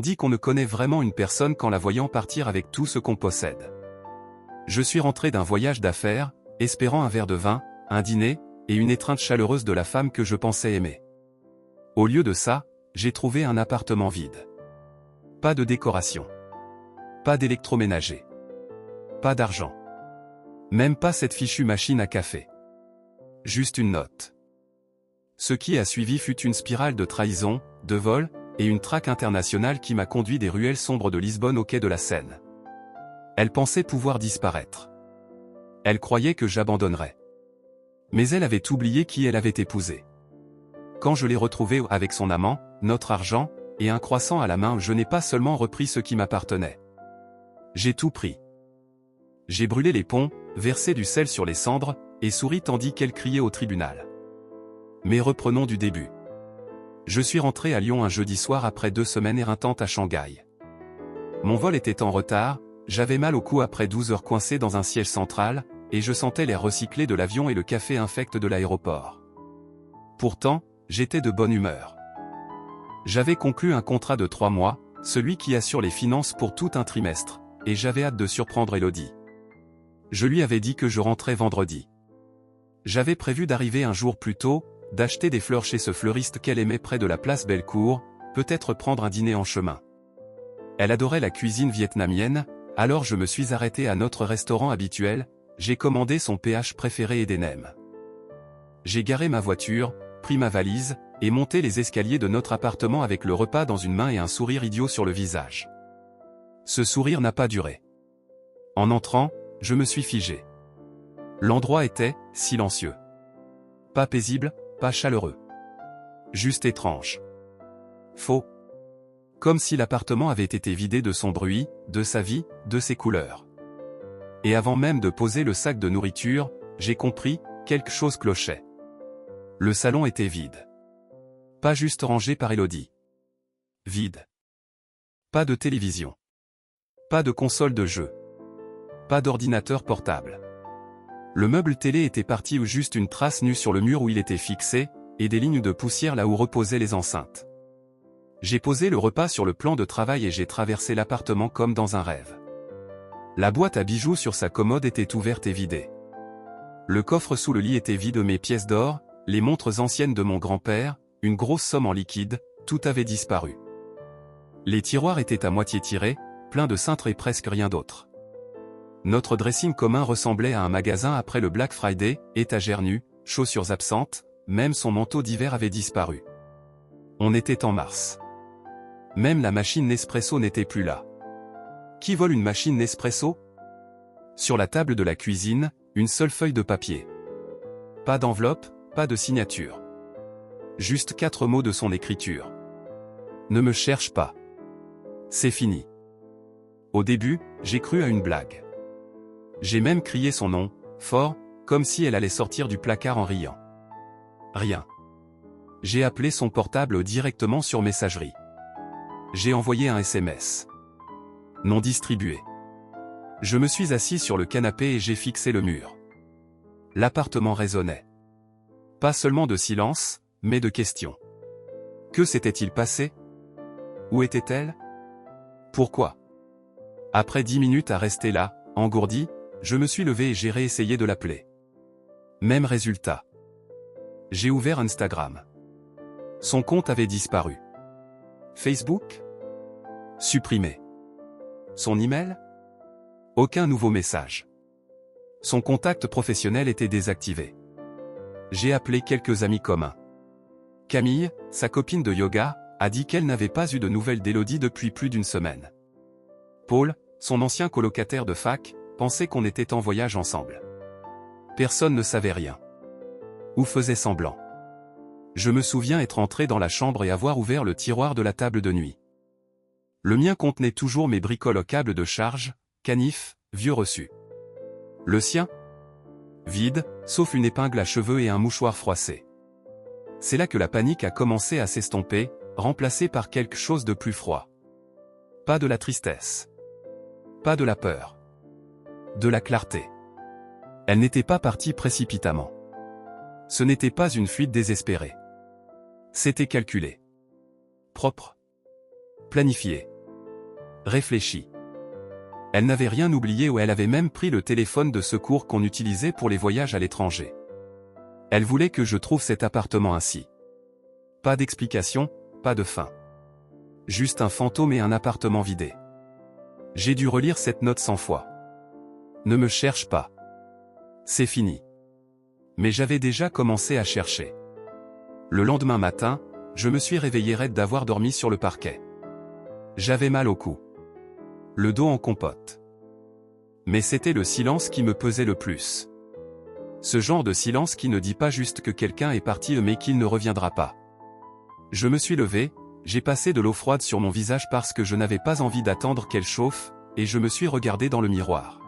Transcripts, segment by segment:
On dit qu'on ne connaît vraiment une personne qu'en la voyant partir avec tout ce qu'on possède. Je suis rentré d'un voyage d'affaires, espérant un verre de vin, un dîner, et une étreinte chaleureuse de la femme que je pensais aimer. Au lieu de ça, j'ai trouvé un appartement vide. Pas de décoration. Pas d'électroménager. Pas d'argent. Même pas cette fichue machine à café. Juste une note. Ce qui a suivi fut une spirale de trahison, de vol, et une traque internationale qui m'a conduit des ruelles sombres de Lisbonne au quai de la Seine. Elle pensait pouvoir disparaître. Elle croyait que j'abandonnerais. Mais elle avait oublié qui elle avait épousé. Quand je l'ai retrouvée avec son amant, notre argent, et un croissant à la main, je n'ai pas seulement repris ce qui m'appartenait. J'ai tout pris. J'ai brûlé les ponts, versé du sel sur les cendres, et souri tandis qu'elle criait au tribunal. Mais reprenons du début. Je suis rentré à Lyon un jeudi soir après 2 semaines éreintantes à Shanghai. Mon vol était en retard, j'avais mal au cou après 12 heures coincé dans un siège central, et je sentais l'air recyclé de l'avion et le café infect de l'aéroport. Pourtant, j'étais de bonne humeur. J'avais conclu un contrat de 3 mois, celui qui assure les finances pour tout un trimestre, et j'avais hâte de surprendre Elodie. Je lui avais dit que je rentrais vendredi. J'avais prévu d'arriver un jour plus tôt, d'acheter des fleurs chez ce fleuriste qu'elle aimait près de la place Bellecour, peut-être prendre un dîner en chemin. Elle adorait la cuisine vietnamienne, alors je me suis arrêté à notre restaurant habituel, j'ai commandé son PH préféré et des nems. J'ai garé ma voiture, pris ma valise, et monté les escaliers de notre appartement avec le repas dans une main et un sourire idiot sur le visage. Ce sourire n'a pas duré. En entrant, je me suis figé. L'endroit était silencieux. Pas paisible, pas chaleureux. Juste étrange. Faux. Comme si l'appartement avait été vidé de son bruit, de sa vie, de ses couleurs. Et avant même de poser le sac de nourriture, j'ai compris, quelque chose clochait. Le salon était vide. Pas juste rangé par Elodie. Vide. Pas de télévision. Pas de console de jeu. Pas d'ordinateur portable. Le meuble télé était parti ou juste une trace nue sur le mur où il était fixé, et des lignes de poussière là où reposaient les enceintes. J'ai posé le repas sur le plan de travail et j'ai traversé l'appartement comme dans un rêve. La boîte à bijoux sur sa commode était ouverte et vidée. Le coffre sous le lit était vide de mes pièces d'or, les montres anciennes de mon grand-père, une grosse somme en liquide, tout avait disparu. Les tiroirs étaient à moitié tirés, pleins de cintres et presque rien d'autre. Notre dressing commun ressemblait à un magasin après le Black Friday, étagères nues, chaussures absentes, même son manteau d'hiver avait disparu. On était en mars. Même la machine Nespresso n'était plus là. Qui vole une machine Nespresso? Sur la table de la cuisine, une seule feuille de papier. Pas d'enveloppe, pas de signature. Juste 4 mots de son écriture. Ne me cherche pas. C'est fini. Au début, j'ai cru à une blague. J'ai même crié son nom, fort, comme si elle allait sortir du placard en riant. Rien. J'ai appelé son portable directement sur messagerie. J'ai envoyé un SMS. Non distribué. Je me suis assis sur le canapé et j'ai fixé le mur. L'appartement résonnait. Pas seulement de silence, mais de questions. Que s'était-il passé? Où était-elle? Pourquoi? Après 10 minutes à rester là, engourdi, je me suis levé et j'ai réessayé de l'appeler. Même résultat. J'ai ouvert Instagram. Son compte avait disparu. Facebook? Supprimé. Son email? Aucun nouveau message. Son contact professionnel était désactivé. J'ai appelé quelques amis communs. Camille, sa copine de yoga, a dit qu'elle n'avait pas eu de nouvelles d'Elodie depuis plus d'1 semaine. Paul, son ancien colocataire de fac, pensait qu'on était en voyage ensemble. Personne ne savait rien. Ou faisait semblant. Je me souviens être entré dans la chambre et avoir ouvert le tiroir de la table de nuit. Le mien contenait toujours mes bricoles au câble de charge, canif, vieux reçu. Le sien? Vide, sauf une épingle à cheveux et un mouchoir froissé. C'est là que la panique a commencé à s'estomper, remplacée par quelque chose de plus froid. Pas de la tristesse. Pas de la peur. De la clarté. Elle n'était pas partie précipitamment. Ce n'était pas une fuite désespérée. C'était calculé. Propre. Planifié. Réfléchis. Elle n'avait rien oublié ou elle avait même pris le téléphone de secours qu'on utilisait pour les voyages à l'étranger. Elle voulait que je trouve cet appartement ainsi. Pas d'explication, pas de fin. Juste un fantôme et un appartement vidé. J'ai dû relire cette note 100 fois. Ne me cherche pas. C'est fini. Mais j'avais déjà commencé à chercher. Le lendemain matin, je me suis réveillé raide d'avoir dormi sur le parquet. J'avais mal au cou. Le dos en compote. Mais c'était le silence qui me pesait le plus. Ce genre de silence qui ne dit pas juste que quelqu'un est parti mais qu'il ne reviendra pas. Je me suis levé, j'ai passé de l'eau froide sur mon visage parce que je n'avais pas envie d'attendre qu'elle chauffe, et je me suis regardé dans le miroir.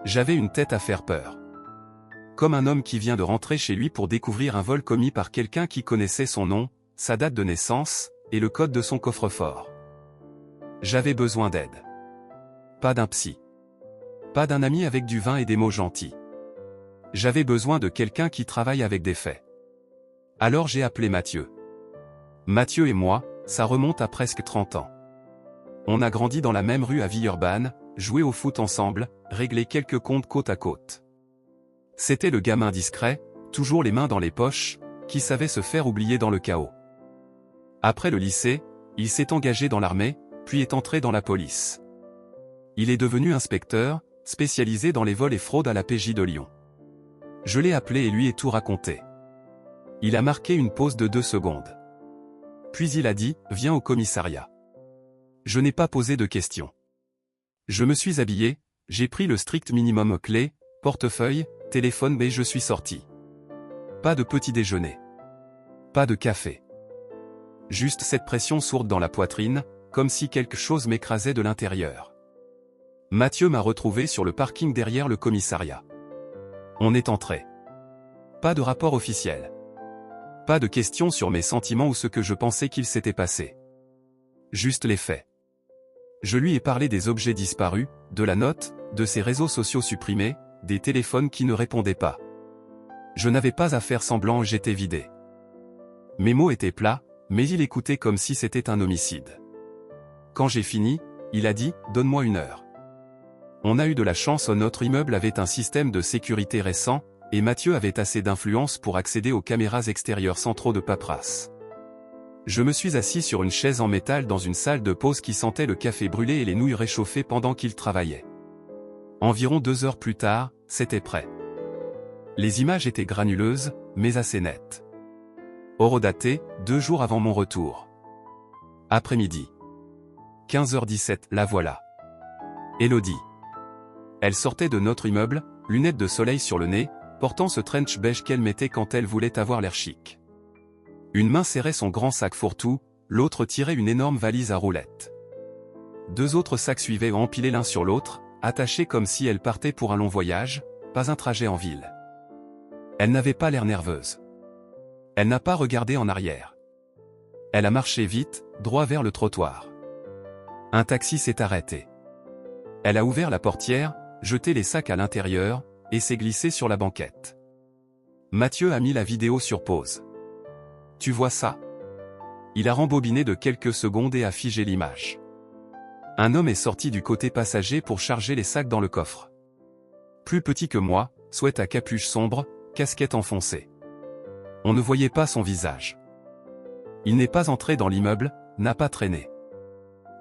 J'avais une tête à faire peur. Comme un homme qui vient de rentrer chez lui pour découvrir un vol commis par quelqu'un qui connaissait son nom, sa date de naissance, et le code de son coffre-fort. J'avais besoin d'aide. Pas d'un psy. Pas d'un ami avec du vin et des mots gentils. J'avais besoin de quelqu'un qui travaille avec des faits. Alors j'ai appelé Mathieu. Mathieu et moi, ça remonte à presque 30 ans. On a grandi dans la même rue à Villeurbanne, joué au foot ensemble, réglé quelques comptes côte à côte. C'était le gamin discret, toujours les mains dans les poches, qui savait se faire oublier dans le chaos. Après le lycée, il s'est engagé dans l'armée, puis est entré dans la police. Il est devenu inspecteur, spécialisé dans les vols et fraudes à la PJ de Lyon. Je l'ai appelé et lui ai tout raconté. Il a marqué une pause de 2 secondes. Puis il a dit, viens au commissariat. Je n'ai pas posé de questions. Je me suis habillé, j'ai pris le strict minimum clé, portefeuille, téléphone mais je suis sorti. Pas de petit déjeuner. Pas de café. Juste cette pression sourde dans la poitrine, comme si quelque chose m'écrasait de l'intérieur. Mathieu m'a retrouvé sur le parking derrière le commissariat. On est entré. Pas de rapport officiel. Pas de questions sur mes sentiments ou ce que je pensais qu'il s'était passé. Juste les faits. Je lui ai parlé des objets disparus, de la note, de ses réseaux sociaux supprimés, des téléphones qui ne répondaient pas. Je n'avais pas à faire semblant, j'étais vidé. Mes mots étaient plats, mais il écoutait comme si c'était un homicide. Quand j'ai fini, il a dit « Donne-moi 1 heure ». On a eu de la chance, notre immeuble avait un système de sécurité récent, et Mathieu avait assez d'influence pour accéder aux caméras extérieures sans trop de paperasse. Je me suis assis sur une chaise en métal dans une salle de pause qui sentait le café brûlé et les nouilles réchauffées pendant qu'il travaillait. Environ 2 heures plus tard, c'était prêt. Les images étaient granuleuses, mais assez nettes. Horodatées, 2 jours avant mon retour. Après-midi. 15h17, la voilà. Élodie. Elle sortait de notre immeuble, lunettes de soleil sur le nez, portant ce trench beige qu'elle mettait quand elle voulait avoir l'air chic. Une main serrait son grand sac fourre-tout, l'autre tirait une énorme valise à roulettes. 2 autres sacs suivaient empilés l'un sur l'autre, attachés comme si elle partait pour un long voyage, pas un trajet en ville. Elle n'avait pas l'air nerveuse. Elle n'a pas regardé en arrière. Elle a marché vite, droit vers le trottoir. Un taxi s'est arrêté. Elle a ouvert la portière, jeté les sacs à l'intérieur, et s'est glissée sur la banquette. Mathieu a mis la vidéo sur pause. Tu vois ça? Il a rembobiné de quelques secondes et a figé l'image. Un homme est sorti du côté passager pour charger les sacs dans le coffre. Plus petit que moi, sweat à capuche sombre, casquette enfoncée. On ne voyait pas son visage. Il n'est pas entré dans l'immeuble, n'a pas traîné.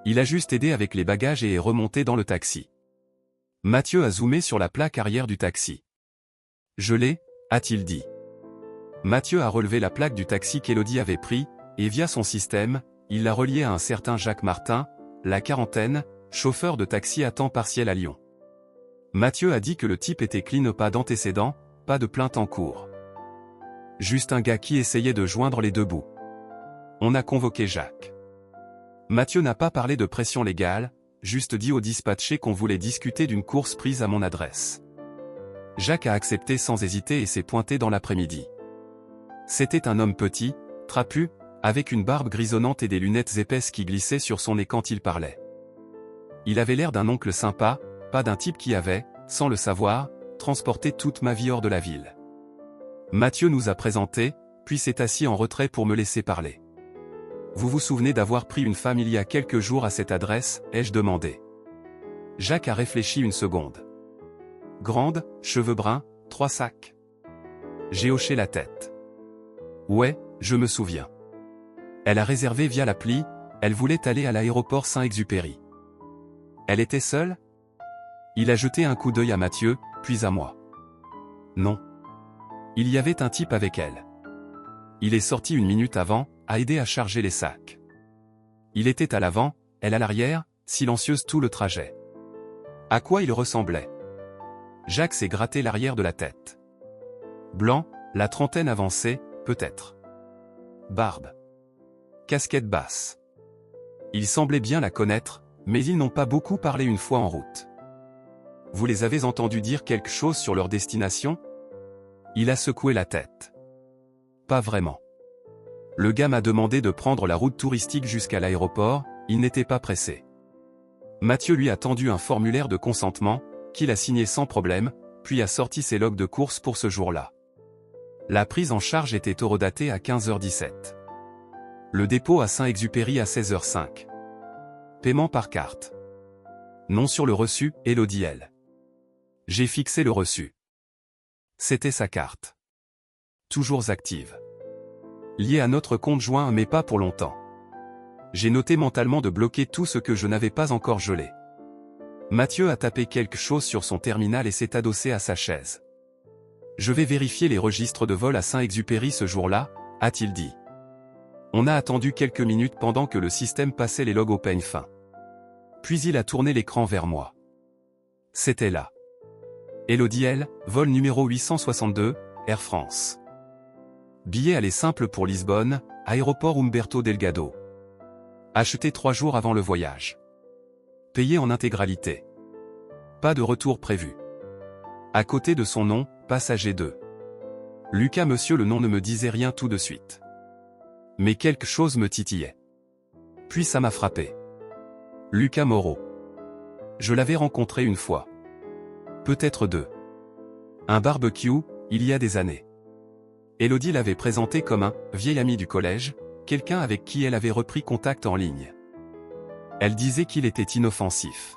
Il a juste aidé avec les bagages et est remonté dans le taxi. Mathieu a zoomé sur la plaque arrière du taxi. Je l'ai, a-t-il dit. Mathieu a relevé la plaque du taxi qu'Élodie avait pris, et via son système, il l'a relié à un certain Jacques Martin, la quarantaine, chauffeur de taxi à temps partiel à Lyon. Mathieu a dit que le type était clean, pas d'antécédents, pas de plainte en cours. Juste un gars qui essayait de joindre les 2 bouts. On a convoqué Jacques. Mathieu n'a pas parlé de pression légale, juste dit au dispatché qu'on voulait discuter d'une course prise à mon adresse. Jacques a accepté sans hésiter et s'est pointé dans l'après-midi. C'était un homme petit, trapu, avec une barbe grisonnante et des lunettes épaisses qui glissaient sur son nez quand il parlait. Il avait l'air d'un oncle sympa, pas d'un type qui avait, sans le savoir, transporté toute ma vie hors de la ville. Mathieu nous a présentés, puis s'est assis en retrait pour me laisser parler. Vous vous souvenez d'avoir pris une femme il y a quelques jours à cette adresse, ai-je demandé. Jacques a réfléchi une seconde. Grande, cheveux bruns, 3 sacs. J'ai hoché la tête. Ouais, je me souviens. Elle a réservé via l'appli, elle voulait aller à l'aéroport Saint-Exupéry. Elle était seule? Il a jeté un coup d'œil à Mathieu, puis à moi. Non. Il y avait un type avec elle. Il est sorti 1 minute avant, a aidé à charger les sacs. Il était à l'avant, elle à l'arrière, silencieuse tout le trajet. À quoi il ressemblait? Jacques s'est gratté l'arrière de la tête. Blanc, la trentaine avancée, peut-être. Barbe. Casquette basse. Il semblait bien la connaître, mais ils n'ont pas beaucoup parlé une fois en route. Vous les avez entendus dire quelque chose sur leur destination? Il a secoué la tête. Pas vraiment. Le gars m'a demandé de prendre la route touristique jusqu'à l'aéroport, il n'était pas pressé. Mathieu lui a tendu un formulaire de consentement, qu'il a signé sans problème, puis a sorti ses logs de course pour ce jour-là. La prise en charge était horodatée à 15h17. Le dépôt à Saint-Exupéry à 16h05. Paiement par carte. Nom sur le reçu, Elodie L. J'ai fixé le reçu. C'était sa carte. Toujours active. Liée à notre compte joint mais pas pour longtemps. J'ai noté mentalement de bloquer tout ce que je n'avais pas encore gelé. Mathieu a tapé quelque chose sur son terminal et s'est adossé à sa chaise. Je vais vérifier les registres de vol à Saint-Exupéry ce jour-là, a-t-il dit. On a attendu quelques minutes pendant que le système passait les logs au peigne fin. Puis il a tourné l'écran vers moi. C'était là. Elodie L, vol numéro 862, Air France. Billet aller simple pour Lisbonne, aéroport Umberto Delgado. Acheté 3 jours avant le voyage. Payé en intégralité. Pas de retour prévu. À côté de son nom, passager 2. Lucas monsieur le nom ne me disait rien tout de suite. Mais quelque chose me titillait. Puis ça m'a frappé. Lucas Moreau. Je l'avais rencontré une fois. Peut-être 2. Un barbecue, il y a des années. Elodie l'avait présenté comme un vieil ami du collège, quelqu'un avec qui elle avait repris contact en ligne. Elle disait qu'il était inoffensif.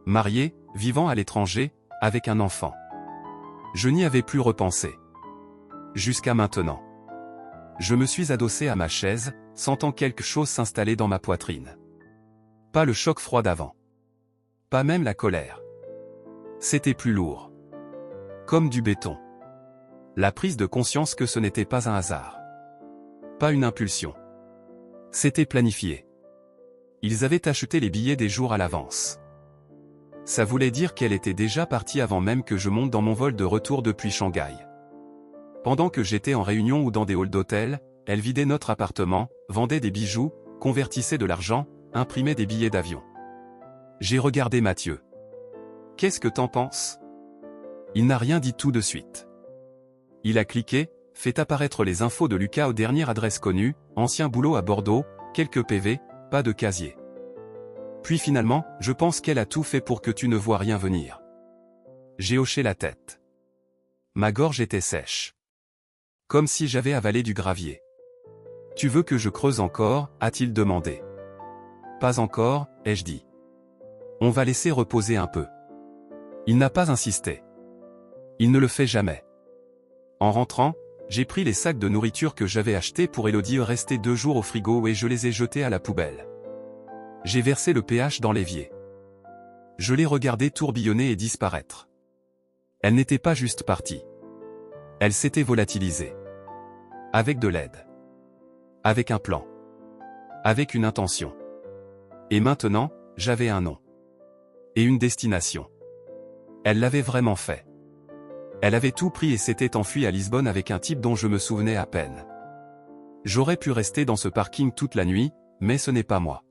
Marié, vivant à l'étranger, avec un enfant. Je n'y avais plus repensé. Jusqu'à maintenant. Je me suis adossé à ma chaise, sentant quelque chose s'installer dans ma poitrine. Pas le choc froid d'avant. Pas même la colère. C'était plus lourd. Comme du béton. La prise de conscience que ce n'était pas un hasard. Pas une impulsion. C'était planifié. Ils avaient acheté les billets des jours à l'avance. Ça voulait dire qu'elle était déjà partie avant même que je monte dans mon vol de retour depuis Shanghai. Pendant que j'étais en réunion ou dans des halls d'hôtel, elle vidait notre appartement, vendait des bijoux, convertissait de l'argent, imprimait des billets d'avion. J'ai regardé Mathieu. Qu'est-ce que t'en penses? Il n'a rien dit tout de suite. Il a cliqué, fait apparaître les infos de Lucas aux dernières adresses connues, ancien boulot à Bordeaux, quelques PV, pas de casier. Puis finalement, je pense qu'elle a tout fait pour que tu ne vois rien venir. J'ai hoché la tête. Ma gorge était sèche. Comme si j'avais avalé du gravier. Tu veux que je creuse encore, a-t-il demandé. Pas encore, ai-je dit. On va laisser reposer un peu. Il n'a pas insisté. Il ne le fait jamais. En rentrant, j'ai pris les sacs de nourriture que j'avais achetés pour Elodie restés 2 jours au frigo et je les ai jetés à la poubelle. J'ai versé le pH dans l'évier. Je l'ai regardé tourbillonner et disparaître. Elle n'était pas juste partie. Elle s'était volatilisée. Avec de l'aide. Avec un plan. Avec une intention. Et maintenant, j'avais un nom. Et une destination. Elle l'avait vraiment fait. Elle avait tout pris et s'était enfuie à Lisbonne avec un type dont je me souvenais à peine. J'aurais pu rester dans ce parking toute la nuit, mais ce n'est pas moi.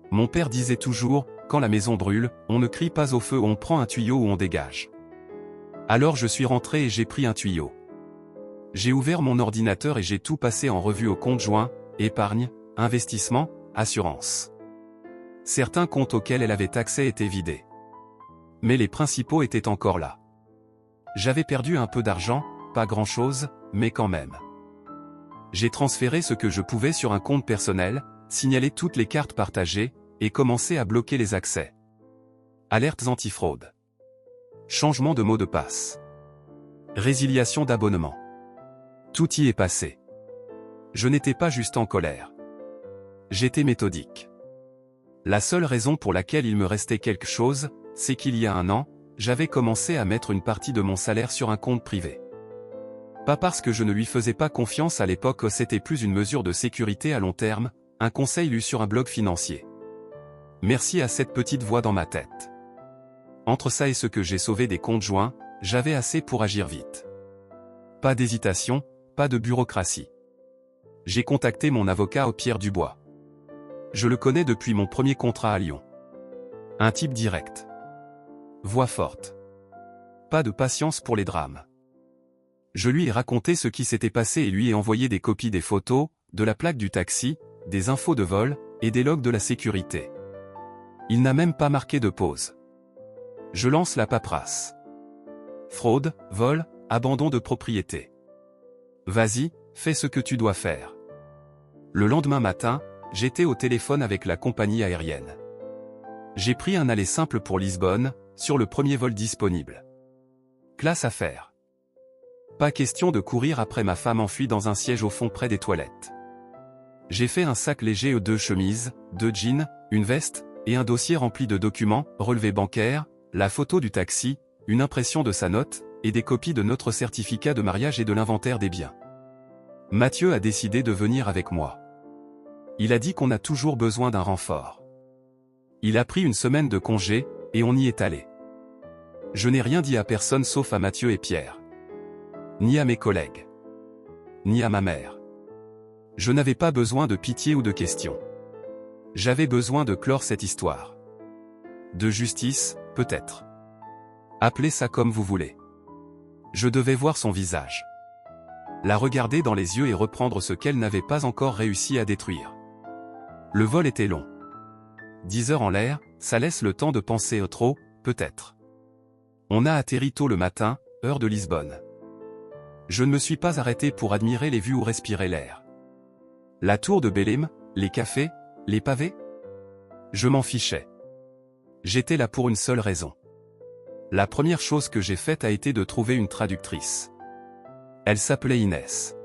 Mon père disait toujours, quand la maison brûle, on ne crie pas au feu, on prend un tuyau ou on dégage. Alors je suis rentré et j'ai pris un tuyau. J'ai ouvert mon ordinateur et j'ai tout passé en revue au compte joint, épargne, investissement, assurance. Certains comptes auxquels elle avait accès étaient vidés. Mais les principaux étaient encore là. J'avais perdu un peu d'argent, pas grand-chose, mais quand même. J'ai transféré ce que je pouvais sur un compte personnel, signalé toutes les cartes partagées, et commencé à bloquer les accès. Alertes antifraude. Changement de mot de passe. Résiliation d'abonnement. Tout y est passé. Je n'étais pas juste en colère. J'étais méthodique. La seule raison pour laquelle il me restait quelque chose, c'est qu'il y a un an, j'avais commencé à mettre une partie de mon salaire sur un compte privé. Pas parce que je ne lui faisais pas confiance à l'époque, c'était plus une mesure de sécurité à long terme, un conseil lu sur un blog financier. Merci à cette petite voix dans ma tête. Entre ça et ce que j'ai sauvé des comptes joints, j'avais assez pour agir vite. Pas d'hésitation, pas de bureaucratie. J'ai contacté mon avocat Pierre Dubois. Je le connais depuis mon premier contrat à Lyon. Un type direct. Voix forte. Pas de patience pour les drames. Je lui ai raconté ce qui s'était passé et lui ai envoyé des copies des photos, de la plaque du taxi, des infos de vol, et des logs de la sécurité. Il n'a même pas marqué de pause. Je lance la paperasse. Fraude, vol, abandon de propriété. Vas-y, fais ce que tu dois faire. Le lendemain matin, j'étais au téléphone avec la compagnie aérienne. J'ai pris un aller simple pour Lisbonne, sur le premier vol disponible. Classe affaires. Pas question de courir après ma femme enfuie dans un siège au fond près des toilettes. J'ai fait un sac léger, 2 chemises, 2 jeans, une veste, et un dossier rempli de documents, relevés bancaires, la photo du taxi, une impression de sa note, et des copies de notre certificat de mariage et de l'inventaire des biens. Mathieu a décidé de venir avec moi. Il a dit qu'on a toujours besoin d'un renfort. Il a pris une semaine de congé, et on y est allé. Je n'ai rien dit à personne sauf à Mathieu et Pierre. Ni à mes collègues. Ni à ma mère. Je n'avais pas besoin de pitié ou de questions. J'avais besoin de clore cette histoire. De justice, peut-être. Appelez ça comme vous voulez. Je devais voir son visage. La regarder dans les yeux et reprendre ce qu'elle n'avait pas encore réussi à détruire. Le vol était long. 10 heures en l'air, ça laisse le temps de penser trop, peut-être. On a atterri tôt le matin, heure de Lisbonne. Je ne me suis pas arrêté pour admirer les vues ou respirer l'air. La tour de Belém, les cafés, les pavés. Je m'en fichais. J'étais là pour une seule raison. La première chose que j'ai faite a été de trouver une traductrice. Elle s'appelait Inès.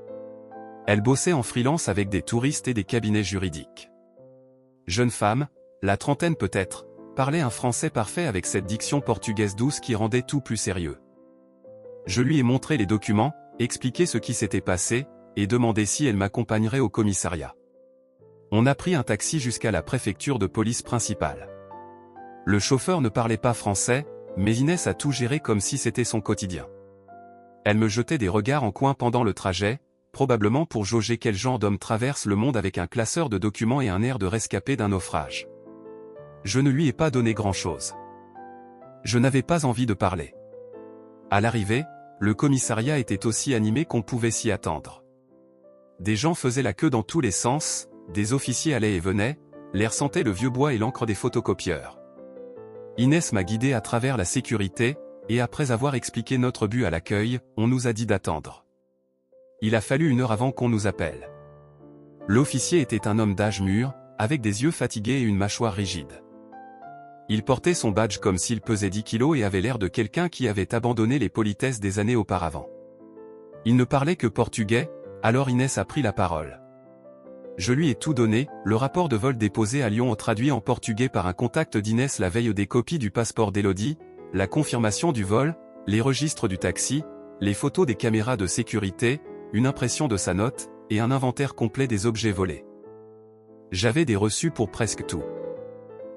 Elle bossait en freelance avec des touristes et des cabinets juridiques. Jeune femme, la trentaine peut-être, parlait un français parfait avec cette diction portugaise douce qui rendait tout plus sérieux. Je lui ai montré les documents, expliqué ce qui s'était passé, et demandé si elle m'accompagnerait au commissariat. On a pris un taxi jusqu'à la préfecture de police principale. Le chauffeur ne parlait pas français, mais Inès a tout géré comme si c'était son quotidien. Elle me jetait des regards en coin pendant le trajet, probablement pour jauger quel genre d'homme traverse le monde avec un classeur de documents et un air de rescapé d'un naufrage. Je ne lui ai pas donné grand-chose. Je n'avais pas envie de parler. À l'arrivée, le commissariat était aussi animé qu'on pouvait s'y attendre. Des gens faisaient la queue dans tous les sens, des officiers allaient et venaient, l'air sentait le vieux bois et l'encre des photocopieurs. Inès m'a guidé à travers la sécurité, et après avoir expliqué notre but à l'accueil, on nous a dit d'attendre. Il a fallu 1 heure avant qu'on nous appelle. L'officier était un homme d'âge mûr, avec des yeux fatigués et une mâchoire rigide. Il portait son badge comme s'il pesait 10 kilos et avait l'air de quelqu'un qui avait abandonné les politesses des années auparavant. Il ne parlait que portugais, alors Inès a pris la parole. Je lui ai tout donné, le rapport de vol déposé à Lyon traduit en portugais par un contact d'Inès la veille, des copies du passeport d'Élodie, la confirmation du vol, les registres du taxi, les photos des caméras de sécurité, une impression de sa note, et un inventaire complet des objets volés. J'avais des reçus pour presque tout.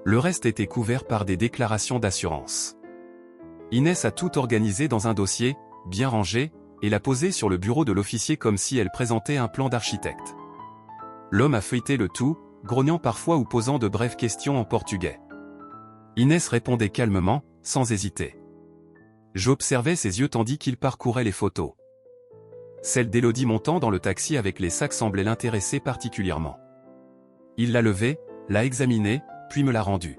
Le reste était couvert par des déclarations d'assurance. Inès a tout organisé dans un dossier, bien rangé, et l'a posé sur le bureau de l'officier comme si elle présentait un plan d'architecte. L'homme a feuilleté le tout, grognant parfois ou posant de brèves questions en portugais. Inès répondait calmement, sans hésiter. J'observais ses yeux tandis qu'il parcourait les photos. Celle d'Élodie montant dans le taxi avec les sacs semblait l'intéresser particulièrement. Il l'a levée, l'a examinée, puis me l'a rendue.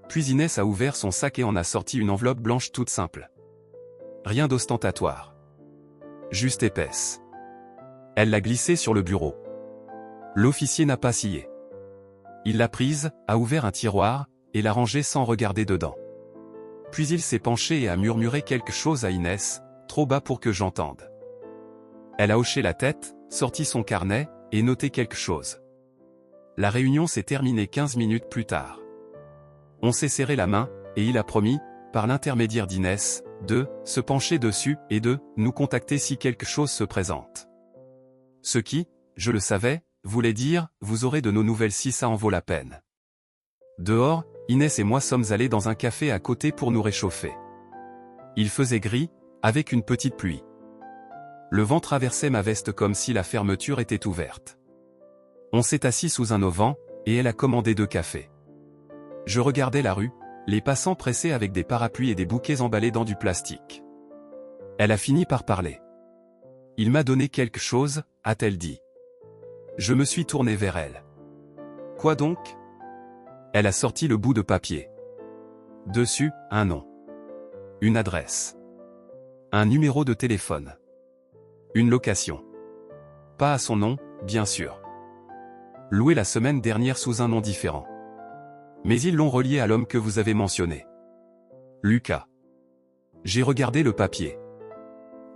Puis Inès a ouvert son sac et en a sorti une enveloppe blanche toute simple. Rien d'ostentatoire. Juste épaisse. Elle l'a glissée sur le bureau. L'officier n'a pas scié. Il l'a prise, a ouvert un tiroir, et l'a rangée sans regarder dedans. Puis il s'est penché et a murmuré quelque chose à Inès, trop bas pour que j'entende. Elle a hoché la tête, sorti son carnet, et noté quelque chose. La réunion s'est terminée 15 minutes plus tard. On s'est serré la main, et il a promis, par l'intermédiaire d'Inès, de se pencher dessus et de nous contacter si quelque chose se présente. Ce qui, je le savais, voulait dire, vous aurez de nos nouvelles si ça en vaut la peine. Dehors, Inès et moi sommes allés dans un café à côté pour nous réchauffer. Il faisait gris, avec une petite pluie. Le vent traversait ma veste comme si la fermeture était ouverte. On s'est assis sous un auvent, et elle a commandé 2 cafés. Je regardais la rue, les passants pressés avec des parapluies et des bouquets emballés dans du plastique. Elle a fini par parler. Il m'a donné quelque chose, a-t-elle dit. Je me suis tourné vers elle. Quoi donc? Elle a sorti le bout de papier. Dessus, un nom. Une adresse. Un numéro de téléphone. Une location. Pas à son nom, bien sûr. Loué la semaine dernière sous un nom différent. Mais ils l'ont relié à l'homme que vous avez mentionné. Lucas. J'ai regardé le papier.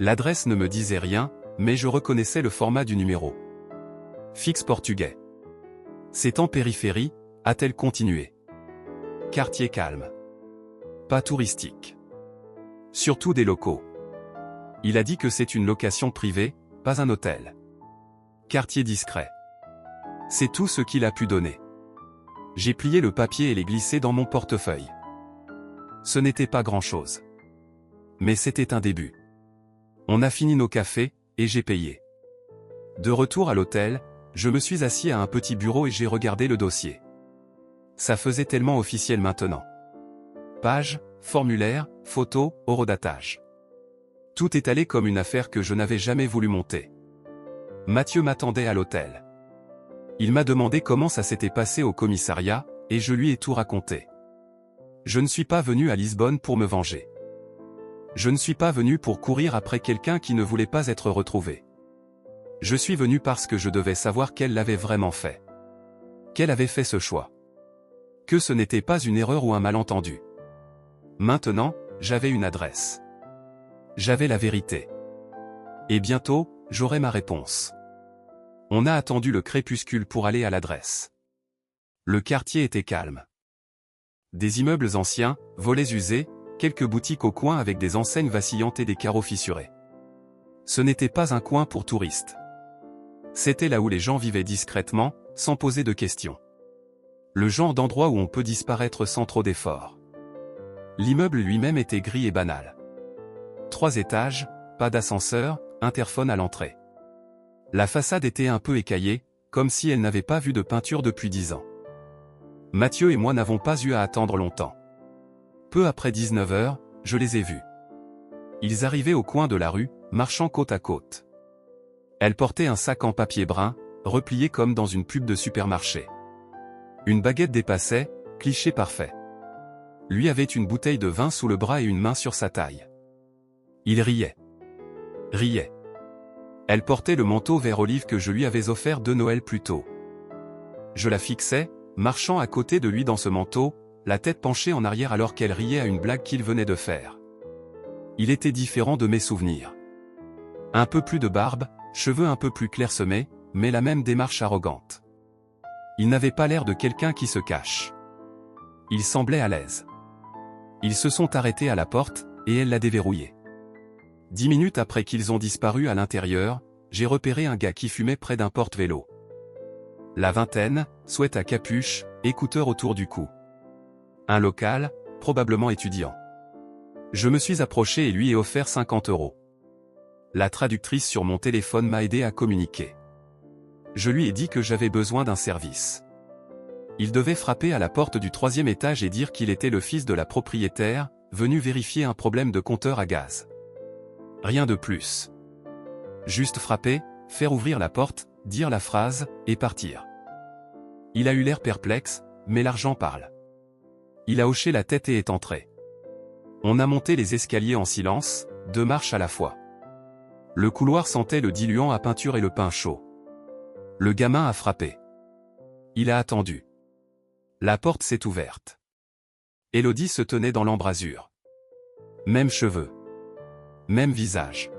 L'adresse ne me disait rien, mais je reconnaissais le format du numéro. Fixe portugais. C'est en périphérie, a-t-elle continué. Quartier calme. Pas touristique. Surtout des locaux. Il a dit que c'est une location privée, pas un hôtel. Quartier discret. C'est tout ce qu'il a pu donner. J'ai plié le papier et l'ai glissé dans mon portefeuille. Ce n'était pas grand-chose. Mais c'était un début. On a fini nos cafés, et j'ai payé. De retour à l'hôtel, je me suis assis à un petit bureau et j'ai regardé le dossier. Ça faisait tellement officiel maintenant. Page, formulaire, photo, horodatage. Tout est allé comme une affaire que je n'avais jamais voulu monter. Mathieu m'attendait à l'hôtel. Il m'a demandé comment ça s'était passé au commissariat, et je lui ai tout raconté. Je ne suis pas venu à Lisbonne pour me venger. Je ne suis pas venu pour courir après quelqu'un qui ne voulait pas être retrouvé. Je suis venu parce que je devais savoir qu'elle l'avait vraiment fait. Qu'elle avait fait ce choix. Que ce n'était pas une erreur ou un malentendu. Maintenant, j'avais une adresse. J'avais la vérité. Et bientôt, j'aurai ma réponse. On a attendu le crépuscule pour aller à l'adresse. Le quartier était calme. Des immeubles anciens, volets usés, quelques boutiques au coin avec des enseignes vacillantes et des carreaux fissurés. Ce n'était pas un coin pour touristes. C'était là où les gens vivaient discrètement, sans poser de questions. Le genre d'endroit où on peut disparaître sans trop d'efforts. L'immeuble lui-même était gris et banal. 3 étages, pas d'ascenseur, interphone à l'entrée. La façade était un peu écaillée, comme si elle n'avait pas vu de peinture depuis 10 ans. Mathieu et moi n'avons pas eu à attendre longtemps. Peu après 19 h, je les ai vus. Ils arrivaient au coin de la rue, marchant côte à côte. Elle portait un sac en papier brun, replié comme dans une pub de supermarché. Une baguette dépassait, cliché parfait. Lui avait une bouteille de vin sous le bras et une main sur sa taille. Il riait. Riait. Elle portait le manteau vert olive que je lui avais offert de Noël plus tôt. Je la fixais, marchant à côté de lui dans ce manteau, la tête penchée en arrière alors qu'elle riait à une blague qu'il venait de faire. Il était différent de mes souvenirs. Un peu plus de barbe, cheveux un peu plus clairsemés, mais la même démarche arrogante. Il n'avait pas l'air de quelqu'un qui se cache. Il semblait à l'aise. Ils se sont arrêtés à la porte, et elle l'a déverrouillée. 10 minutes après qu'ils ont disparu à l'intérieur, j'ai repéré un gars qui fumait près d'un porte-vélo. La vingtaine, sweat à capuche, écouteurs autour du cou. Un local, probablement étudiant. Je me suis approché et lui ai offert 50 €. La traductrice sur mon téléphone m'a aidé à communiquer. Je lui ai dit que j'avais besoin d'un service. Il devait frapper à la porte du 3e étage et dire qu'il était le fils de la propriétaire, venu vérifier un problème de compteur à gaz. Rien de plus. Juste frapper, faire ouvrir la porte, dire la phrase, et partir. Il a eu l'air perplexe, mais l'argent parle. Il a hoché la tête et est entré. On a monté les escaliers en silence, 2 marches à la fois. Le couloir sentait le diluant à peinture et le pain chaud. Le gamin a frappé. Il a attendu. La porte s'est ouverte. Élodie se tenait dans l'embrasure. Même cheveux. Même visage.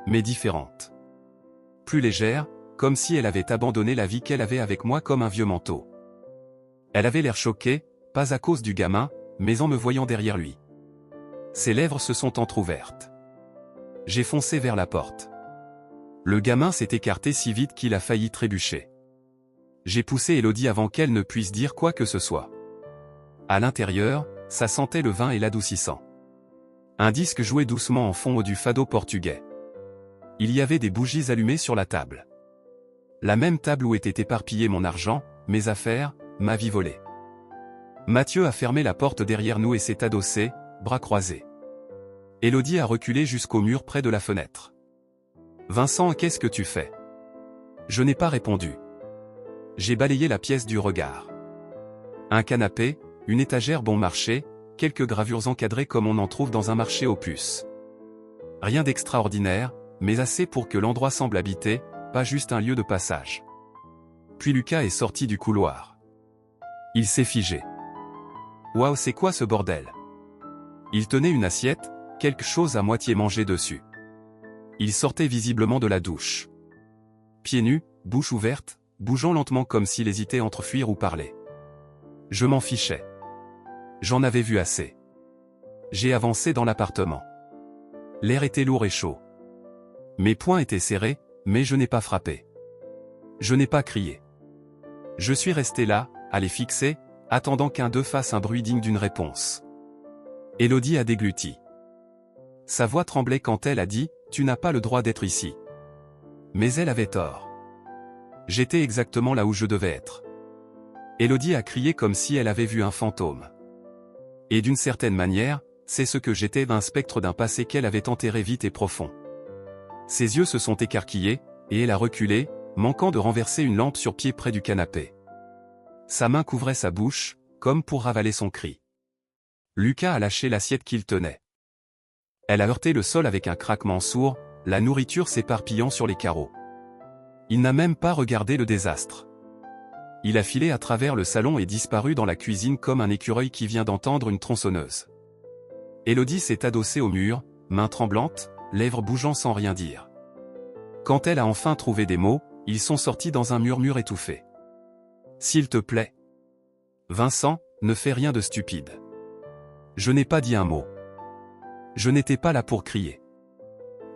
Mais différente. Plus légère, comme si elle avait abandonné la vie qu'elle avait avec moi comme un vieux manteau. Elle avait l'air choquée, pas à cause du gamin, mais en me voyant derrière lui. Ses lèvres se sont entr'ouvertes. J'ai foncé vers la porte. Le gamin s'est écarté si vite qu'il a failli trébucher. J'ai poussé Élodie avant qu'elle ne puisse dire quoi que ce soit. À l'intérieur, ça sentait le vin et l'adoucissant. Un disque jouait doucement en fond du fado portugais. Il y avait des bougies allumées sur la table. La même table où était éparpillé mon argent, mes affaires, ma vie volée. Mathieu a fermé la porte derrière nous et s'est adossé, bras croisés. Élodie a reculé jusqu'au mur près de la fenêtre. « Vincent, qu'est-ce que tu fais ?» Je n'ai pas répondu. J'ai balayé la pièce du regard. Un canapé, une étagère bon marché, quelques gravures encadrées comme on en trouve dans un marché aux puces. Rien d'extraordinaire, mais assez pour que l'endroit semble habité, pas juste un lieu de passage. Puis Lucas est sorti du couloir. Il s'est figé. Waouh, c'est quoi ce bordel? Il tenait une assiette, quelque chose à moitié mangé dessus. Il sortait visiblement de la douche. Pieds nus, bouche ouverte, bougeant lentement comme s'il hésitait entre fuir ou parler. Je m'en fichais. J'en avais vu assez. J'ai avancé dans l'appartement. L'air était lourd et chaud. Mes poings étaient serrés, mais je n'ai pas frappé. Je n'ai pas crié. Je suis resté là, à les fixer, attendant qu'un d'eux fasse un bruit digne d'une réponse. Élodie a dégluti. Sa voix tremblait quand elle a dit « Tu n'as pas le droit d'être ici ». Mais elle avait tort. J'étais exactement là où je devais être. Élodie a crié comme si elle avait vu un fantôme. Et d'une certaine manière, c'est ce que j'étais, un spectre d'un passé qu'elle avait enterré vite et profond. Ses yeux se sont écarquillés, et elle a reculé, manquant de renverser une lampe sur pied près du canapé. Sa main couvrait sa bouche, comme pour ravaler son cri. Lucas a lâché l'assiette qu'il tenait. Elle a heurté le sol avec un craquement sourd, la nourriture s'éparpillant sur les carreaux. Il n'a même pas regardé le désastre. Il a filé à travers le salon et disparu dans la cuisine comme un écureuil qui vient d'entendre une tronçonneuse. Élodie s'est adossée au mur, main tremblante, lèvres bougeant sans rien dire. Quand elle a enfin trouvé des mots, ils sont sortis dans un murmure étouffé. « S'il te plaît. Vincent, ne fais rien de stupide. » Je n'ai pas dit un mot. Je n'étais pas là pour crier.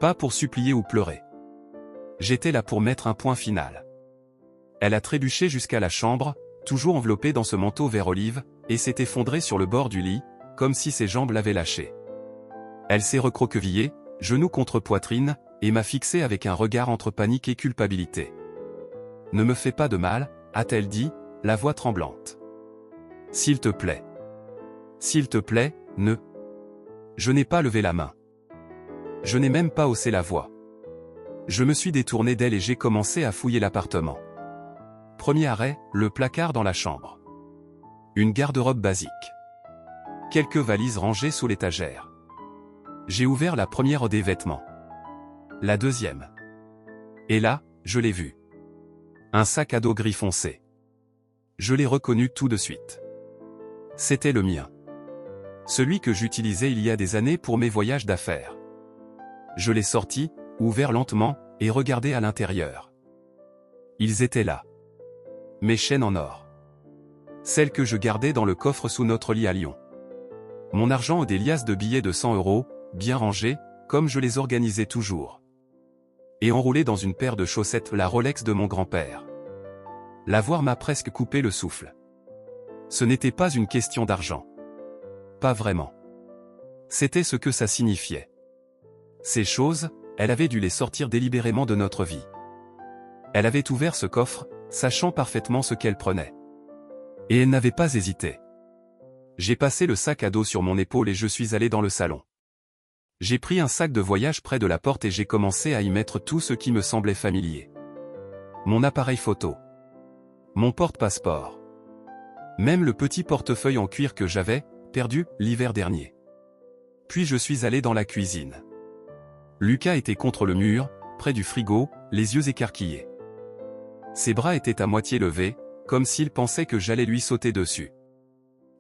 Pas pour supplier ou pleurer. J'étais là pour mettre un point final. Elle a trébuché jusqu'à la chambre, toujours enveloppée dans ce manteau vert olive, et s'est effondrée sur le bord du lit, comme si ses jambes l'avaient lâchée. Elle s'est recroquevillée, genou contre poitrine, et m'a fixé avec un regard entre panique et culpabilité. « Ne me fais pas de mal, a-t-elle dit, la voix tremblante. S'il te plaît. S'il te plaît, ne. » Je n'ai pas levé la main. Je n'ai même pas haussé la voix. Je me suis détourné d'elle et j'ai commencé à fouiller l'appartement. Premier arrêt, le placard dans la chambre. Une garde-robe basique. Quelques valises rangées sous l'étagère. J'ai ouvert la première des vêtements. La deuxième. Et là, je l'ai vu. Un sac à dos gris foncé. Je l'ai reconnu tout de suite. C'était le mien. Celui que j'utilisais il y a des années pour mes voyages d'affaires. Je l'ai sorti, ouvert lentement, et regardé à l'intérieur. Ils étaient là. Mes chaînes en or. Celles que je gardais dans le coffre sous notre lit à Lyon. Mon argent et des liasses de billets de 100 €, bien rangés, comme je les organisais toujours. Et enroulé dans une paire de chaussettes, la Rolex de mon grand-père. La voir m'a presque coupé le souffle. Ce n'était pas une question d'argent. Pas vraiment. C'était ce que ça signifiait. Ces choses, elle avait dû les sortir délibérément de notre vie. Elle avait ouvert ce coffre, sachant parfaitement ce qu'elle prenait. Et elle n'avait pas hésité. J'ai passé le sac à dos sur mon épaule et je suis allé dans le salon. J'ai pris un sac de voyage près de la porte et j'ai commencé à y mettre tout ce qui me semblait familier. Mon appareil photo. Mon porte-passeport. Même le petit portefeuille en cuir que j'avais perdu l'hiver dernier. Puis je suis allé dans la cuisine. Lucas était contre le mur, près du frigo, les yeux écarquillés. Ses bras étaient à moitié levés, comme s'il pensait que j'allais lui sauter dessus.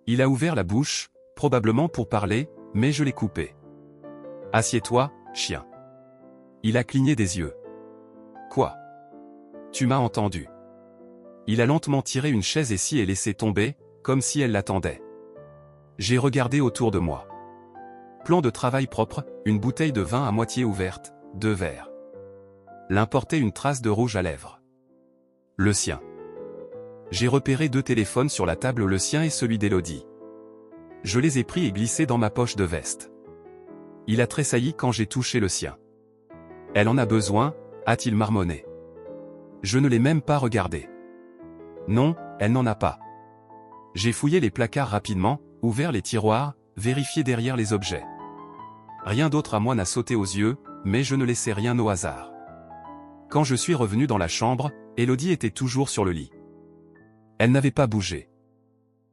Il a ouvert la bouche, probablement pour parler, mais je l'ai coupé. « Assieds-toi, chien. » Il a cligné des yeux. « Quoi ? Tu m'as entendu. » Il a lentement tiré une chaise ici et laissé tomber, comme si elle l'attendait. J'ai regardé autour de moi. Plan de travail propre, une bouteille de vin à moitié ouverte, 2 verres. L'un portait une trace de rouge à lèvres. Le sien. J'ai repéré 2 téléphones sur la table, le sien et celui d'Élodie. Je les ai pris et glissés dans ma poche de veste. Il a tressailli quand j'ai touché le sien. « Elle en a besoin ?» a-t-il marmonné. Je ne l'ai même pas regardé. Non, elle n'en a pas. J'ai fouillé les placards rapidement, ouvert les tiroirs, vérifié derrière les objets. Rien d'autre à moi n'a sauté aux yeux, mais je ne laissais rien au hasard. Quand je suis revenu dans la chambre, Élodie était toujours sur le lit. Elle n'avait pas bougé.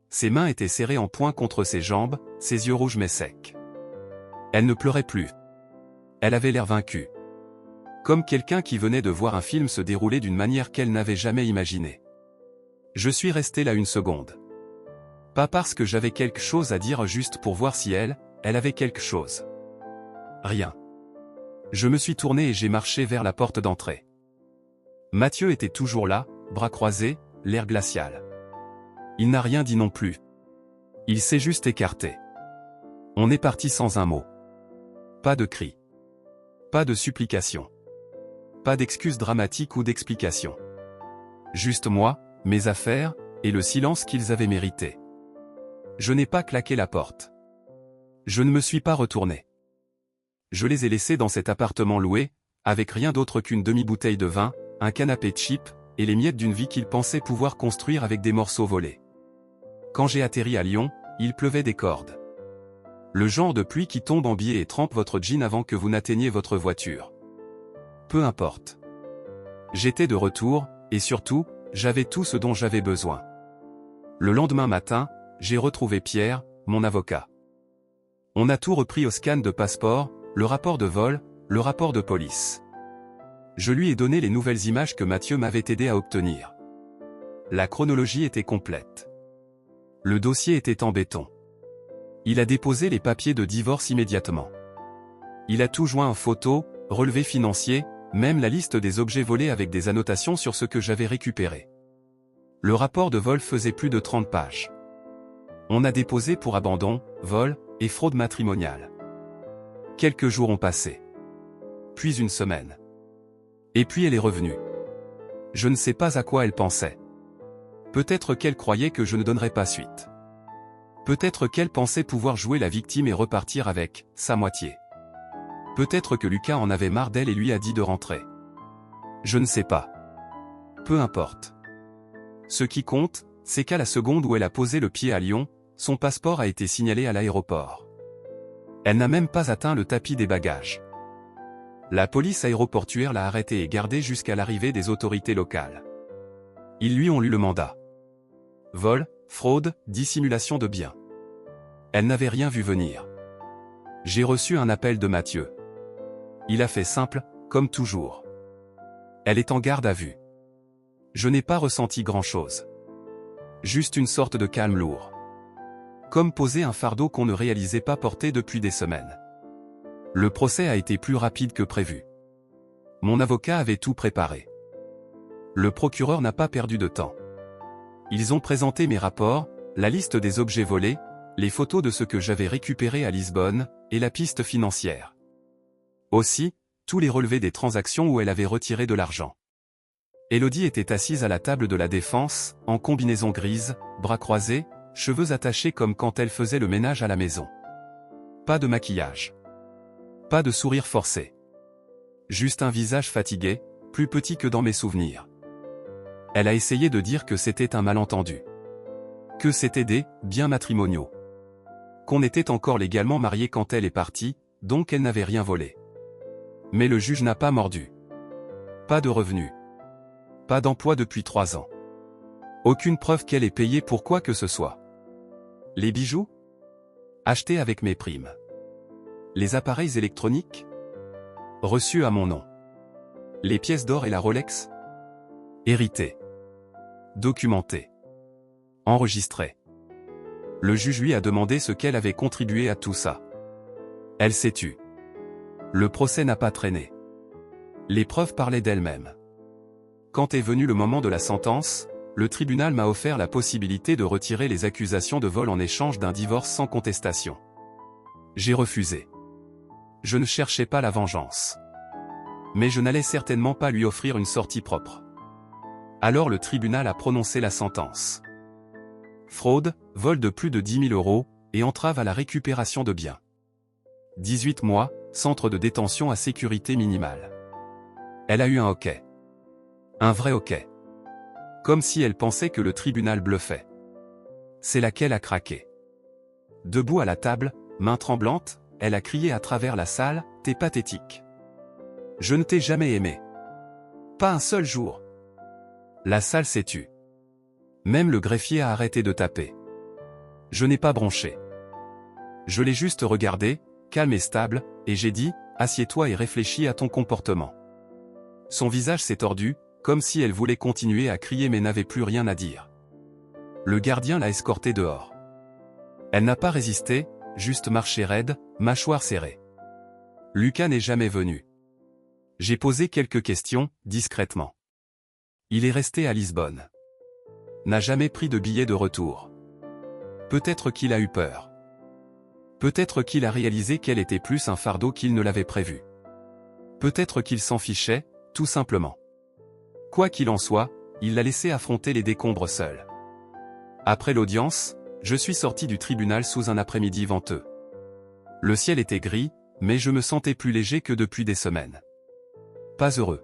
Ses mains étaient serrées en poing contre ses jambes, ses yeux rouges mais secs. Elle ne pleurait plus. Elle avait l'air vaincue. Comme quelqu'un qui venait de voir un film se dérouler d'une manière qu'elle n'avait jamais imaginée. Je suis resté là une seconde. Pas parce que j'avais quelque chose à dire, juste pour voir si elle avait quelque chose. Rien. Je me suis tourné et j'ai marché vers la porte d'entrée. Mathieu était toujours là, bras croisés, l'air glacial. Il n'a rien dit non plus. Il s'est juste écarté. On est parti sans un mot. Pas de cri. Pas de supplication. Pas d'excuses dramatiques ou d'explications. Juste moi, mes affaires, et le silence qu'ils avaient mérité. Je n'ai pas claqué la porte. Je ne me suis pas retourné. Je les ai laissés dans cet appartement loué, avec rien d'autre qu'une demi-bouteille de vin, un canapé cheap, et les miettes d'une vie qu'ils pensaient pouvoir construire avec des morceaux volés. Quand j'ai atterri à Lyon, il pleuvait des cordes. Le genre de pluie qui tombe en biais et trempe votre jean avant que vous n'atteigniez votre voiture. Peu importe. J'étais de retour, et surtout, j'avais tout ce dont j'avais besoin. Le lendemain matin, j'ai retrouvé Pierre, mon avocat. On a tout repris au scan de passeport, le rapport de vol, le rapport de police. Je lui ai donné les nouvelles images que Mathieu m'avait aidé à obtenir. La chronologie était complète. Le dossier était en béton. Il a déposé les papiers de divorce immédiatement. Il a tout joint en photo, relevé financier, même la liste des objets volés avec des annotations sur ce que j'avais récupéré. Le rapport de vol faisait plus de 30 pages. On a déposé pour abandon, vol et fraude matrimoniale. Quelques jours ont passé. Puis une semaine. Et puis elle est revenue. Je ne sais pas à quoi elle pensait. Peut-être qu'elle croyait que je ne donnerais pas suite. Peut-être qu'elle pensait pouvoir jouer la victime et repartir avec sa moitié. Peut-être que Lucas en avait marre d'elle et lui a dit de rentrer. Je ne sais pas. Peu importe. Ce qui compte, c'est qu'à la seconde où elle a posé le pied à Lyon, son passeport a été signalé à l'aéroport. Elle n'a même pas atteint le tapis des bagages. La police aéroportuaire l'a arrêtée et gardée jusqu'à l'arrivée des autorités locales. Ils lui ont lu le mandat. Vol, fraude, dissimulation de biens. Elle n'avait rien vu venir. J'ai reçu un appel de Mathieu. Il a fait simple, comme toujours. Elle est en garde à vue. Je n'ai pas ressenti grand-chose. Juste une sorte de calme lourd. Comme poser un fardeau qu'on ne réalisait pas porter depuis des semaines. Le procès a été plus rapide que prévu. Mon avocat avait tout préparé. Le procureur n'a pas perdu de temps. Ils ont présenté mes rapports, la liste des objets volés, les photos de ce que j'avais récupéré à Lisbonne, et la piste financière. Aussi, tous les relevés des transactions où elle avait retiré de l'argent. Élodie était assise à la table de la défense, en combinaison grise, bras croisés, cheveux attachés comme quand elle faisait le ménage à la maison. Pas de maquillage. Pas de sourire forcé. Juste un visage fatigué, plus petit que dans mes souvenirs. Elle a essayé de dire que c'était un malentendu. Que c'était des biens matrimoniaux. Qu'on était encore légalement mariés quand elle est partie, donc elle n'avait rien volé. Mais le juge n'a pas mordu. Pas de revenus. Pas d'emploi depuis 3 ans. Aucune preuve qu'elle ait payé pour quoi que ce soit. Les bijoux? Achetés avec mes primes. Les appareils électroniques? Reçu à mon nom. Les pièces d'or et la Rolex? Hérité. Documenté. Enregistré. Le juge lui a demandé ce qu'elle avait contribué à tout ça. Elle s'est tue. Le procès n'a pas traîné. Les preuves parlaient d'elles-mêmes. Quand est venu le moment de la sentence, le tribunal m'a offert la possibilité de retirer les accusations de vol en échange d'un divorce sans contestation. J'ai refusé. Je ne cherchais pas la vengeance. Mais je n'allais certainement pas lui offrir une sortie propre. Alors le tribunal a prononcé la sentence. Fraude, vol de plus de 10 000 € et entrave à la récupération de biens. 18 mois, centre de détention à sécurité minimale. Elle a eu un hoquet. Un vrai hoquet. Comme si elle pensait que le tribunal bluffait. C'est là qu'elle a craqué. Debout à la table, main tremblante, elle a crié à travers la salle, « T'es pathétique. Je ne t'ai jamais aimé. Pas un seul jour. » La salle s'est tue. Même le greffier a arrêté de taper. Je n'ai pas bronché. Je l'ai juste regardé, calme et stable, et j'ai dit, « Assieds-toi et réfléchis à ton comportement. » Son visage s'est tordu, comme si elle voulait continuer à crier mais n'avait plus rien à dire. Le gardien l'a escortée dehors. Elle n'a pas résisté, juste marché raide, mâchoire serrée. Lucas n'est jamais venu. J'ai posé quelques questions, discrètement. Il est resté à Lisbonne. N'a jamais pris de billet de retour. Peut-être qu'il a eu peur. Peut-être qu'il a réalisé qu'elle était plus un fardeau qu'il ne l'avait prévu. Peut-être qu'il s'en fichait, tout simplement. Quoi qu'il en soit, il l'a laissé affronter les décombres seul. Après l'audience, je suis sorti du tribunal sous un après-midi venteux. Le ciel était gris, mais je me sentais plus léger que depuis des semaines. Pas heureux.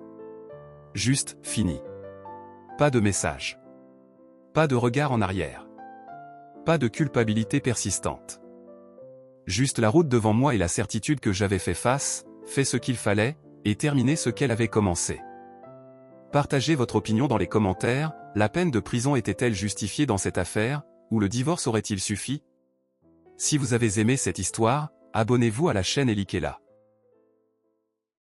Juste, fini. Pas de message. Pas de regard en arrière. Pas de culpabilité persistante. Juste la route devant moi et la certitude que j'avais fait face, fait ce qu'il fallait, et terminé ce qu'elle avait commencé. Partagez votre opinion dans les commentaires, la peine de prison était-elle justifiée dans cette affaire, ou le divorce aurait-il suffi? Si vous avez aimé cette histoire, abonnez-vous à la chaîne et likez-la.